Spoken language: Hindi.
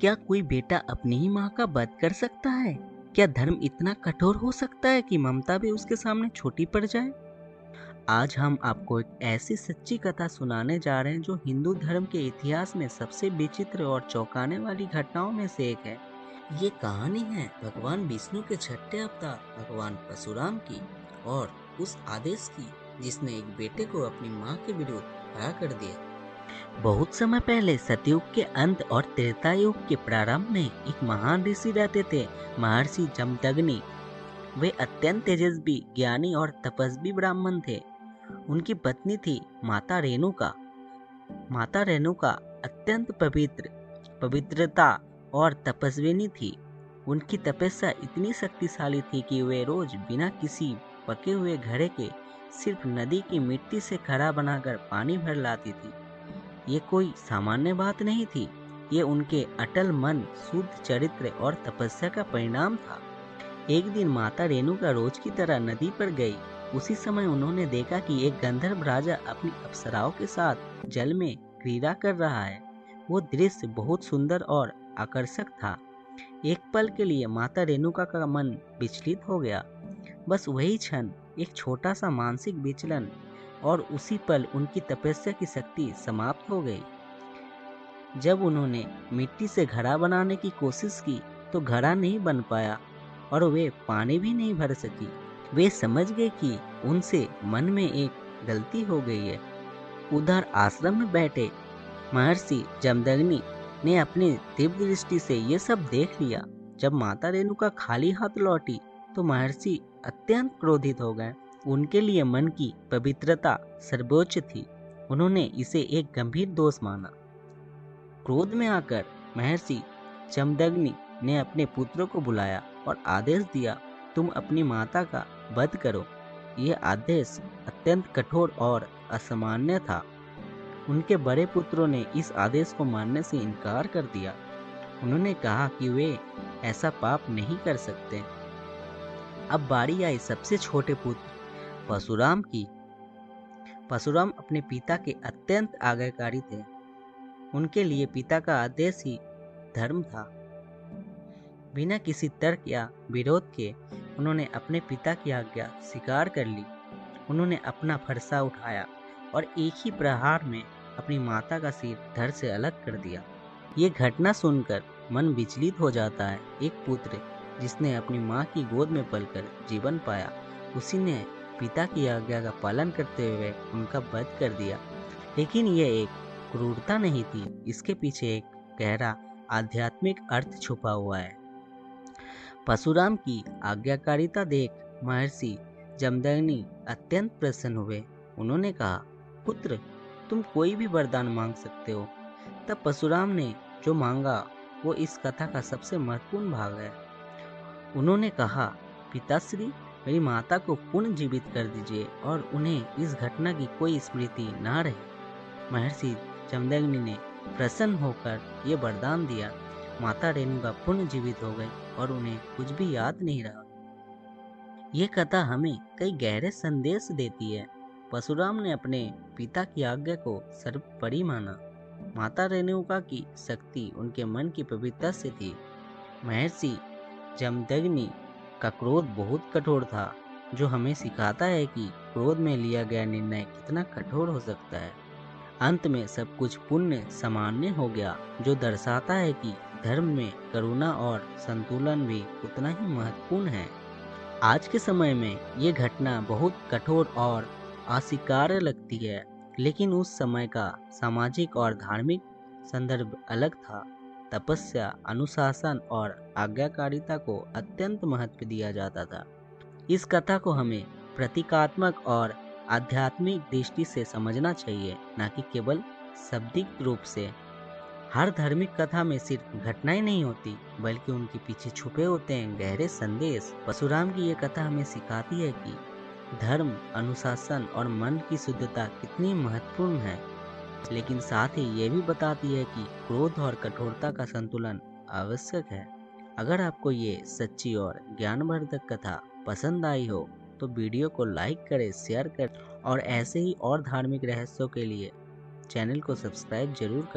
क्या कोई बेटा अपनी ही माँ का वध कर सकता है? क्या धर्म इतना कठोर हो सकता है कि ममता भी उसके सामने छोटी पड़ जाए? आज हम आपको एक ऐसी सच्ची कथा सुनाने जा रहे हैं जो हिंदू धर्म के इतिहास में सबसे विचित्र और चौंकाने वाली घटनाओं में से एक है। ये कहानी है भगवान विष्णु के छठे अवतार भगवान परशुराम की और उस आदेश की जिसने एक बेटे को अपनी माँ के विरुद्ध खड़ा कर दिया। बहुत समय पहले सतयुग के अंत और त्रेता युग के प्रारंभ में एक महान ऋषि रहते थे, महर्षि जमदग्नि। वे अत्यंत तेजस्वी, ज्ञानी और तपस्वी ब्राह्मण थे। उनकी पत्नी थी माता रेणुका। माता रेणुका अत्यंत पवित्रता और तपस्विनी थी। उनकी तपस्या इतनी शक्तिशाली थी कि वे रोज बिना किसी पके हुए घड़े के सिर्फ नदी की मिट्टी से घड़ा बनाकर पानी भर लाती थी। ये कोई सामान्य बात नहीं थी। ये उनके अटल मन, शुद्ध चरित्र और तपस्या का परिणाम था। एक दिन माता रेणुका रोज की तरह नदी पर गई। उसी समय उन्होंने देखा कि एक गंधर्व राजा अपनी अप्सराओं के साथ जल में क्रीड़ा कर रहा है। वो दृश्य बहुत सुंदर और आकर्षक था। एक पल के लिए माता रेणुका का मन विचलित हो गया। बस वही क्षण, एक छोटा सा मानसिक विचलन, और उसी पल उनकी तपस्या की शक्ति समाप्त हो गई। जब उन्होंने मिट्टी से घड़ा बनाने की कोशिश की तो घड़ा नहीं बन पाया और वे पानी भी नहीं भर सकी। वे समझ गए कि उनसे मन में एक गलती हो गई है। उधर आश्रम में बैठे महर्षि जमदग्नि ने अपनी दिव्य दृष्टि से ये सब देख लिया। जब माता रेणुका खाली हाथ लौटी तो महर्षि अत्यंत क्रोधित हो गए। उनके लिए मन की पवित्रता सर्वोच्च थी। उन्होंने इसे एक गंभीर दोष माना। क्रोध में आकर महर्षि जमदग्नि ने अपने पुत्रों को बुलाया और आदेश दिया, तुम अपनी माता का वध करो। यह आदेश अत्यंत कठोर और असामान्य था। उनके बड़े पुत्रों ने इस आदेश को मानने से इनकार कर दिया। उन्होंने कहा कि वे ऐसा पाप नहीं कर सकते। अब बारी आई सबसे छोटे पुत्र परशुराम की। परशुराम अपने पिता के अत्यंत आज्ञाकारी थे। उनके लिए पिता का आदेश ही धर्म था। बिना किसी तर्क या विरोध के उन्होंने अपने पिता की आज्ञा स्वीकार कर ली। उन्होंने अपना फरसा उठाया और एक ही प्रहार में अपनी माता का सिर धड़ से अलग कर दिया। ये घटना सुनकर मन विचलित हो जाता है। एक पुत्र जिसने अपनी माँ की गोद में पलकर जीवन पाया, उसी ने पिता की आज्ञा का पालन करते हुए उनका वध कर दिया। लेकिन यह एक क्रूरता नहीं थी, इसके पीछे एक गहरा आध्यात्मिक अर्थ छुपा हुआ है। परशुराम की आज्ञाकारिता देख महर्षि जमदग्नि अत्यंत प्रसन्न हुए। उन्होंने कहा, पुत्र, तुम कोई भी वरदान मांग सकते हो। तब परशुराम ने जो मांगा वो इस कथा का सबसे महत्वपूर्ण भाग है। उन्होंने कहा, पिताश्री, मेरी माता को पुनर्जीवित कर दीजिए और उन्हें इस घटना की कोई स्मृति ना रहे। महर्षि जमदग्नि ने प्रसन्न होकर ये वरदान दिया। माता रेणुका पुनर्जीवित हो गई और उन्हें कुछ भी याद नहीं रहा। ये कथा हमें कई गहरे संदेश देती है। परशुराम ने अपने पिता की आज्ञा को सर्वोपरि माना। माता रेणुका की शक्ति उनके मन की पवित्रता से थी। महर्षि जमदग्नि का क्रोध बहुत कठोर था, जो हमें सिखाता है कि क्रोध में लिया गया निर्णय कितना कठोर हो सकता है। अंत में सब कुछ पुण्य सामान्य हो गया, जो दर्शाता है कि धर्म में करुणा और संतुलन भी उतना ही महत्वपूर्ण है। आज के समय में ये घटना बहुत कठोर और अस्वीकार्य लगती है, लेकिन उस समय का सामाजिक और धार्मिक संदर्भ अलग था। तपस्या, अनुशासन और आज्ञाकारिता को अत्यंत महत्व दिया जाता था। इस कथा को हमें प्रतीकात्मक और आध्यात्मिक दृष्टि से समझना चाहिए, न कि केवल शाब्दिक रूप से। हर धार्मिक कथा में सिर्फ घटनाएं नहीं होती, बल्कि उनके पीछे छुपे होते हैं गहरे संदेश। परशुराम की ये कथा हमें सिखाती है कि धर्म, अनुशासन और मन की शुद्धता कितनी महत्वपूर्ण है, लेकिन साथ ही ये भी बताती है कि क्रोध और कठोरता का संतुलन आवश्यक है। अगर आपको ये सच्ची और ज्ञानवर्धक कथा पसंद आई हो तो वीडियो को लाइक करें, शेयर करें और ऐसे ही और धार्मिक रहस्यों के लिए चैनल को सब्सक्राइब जरूर करें।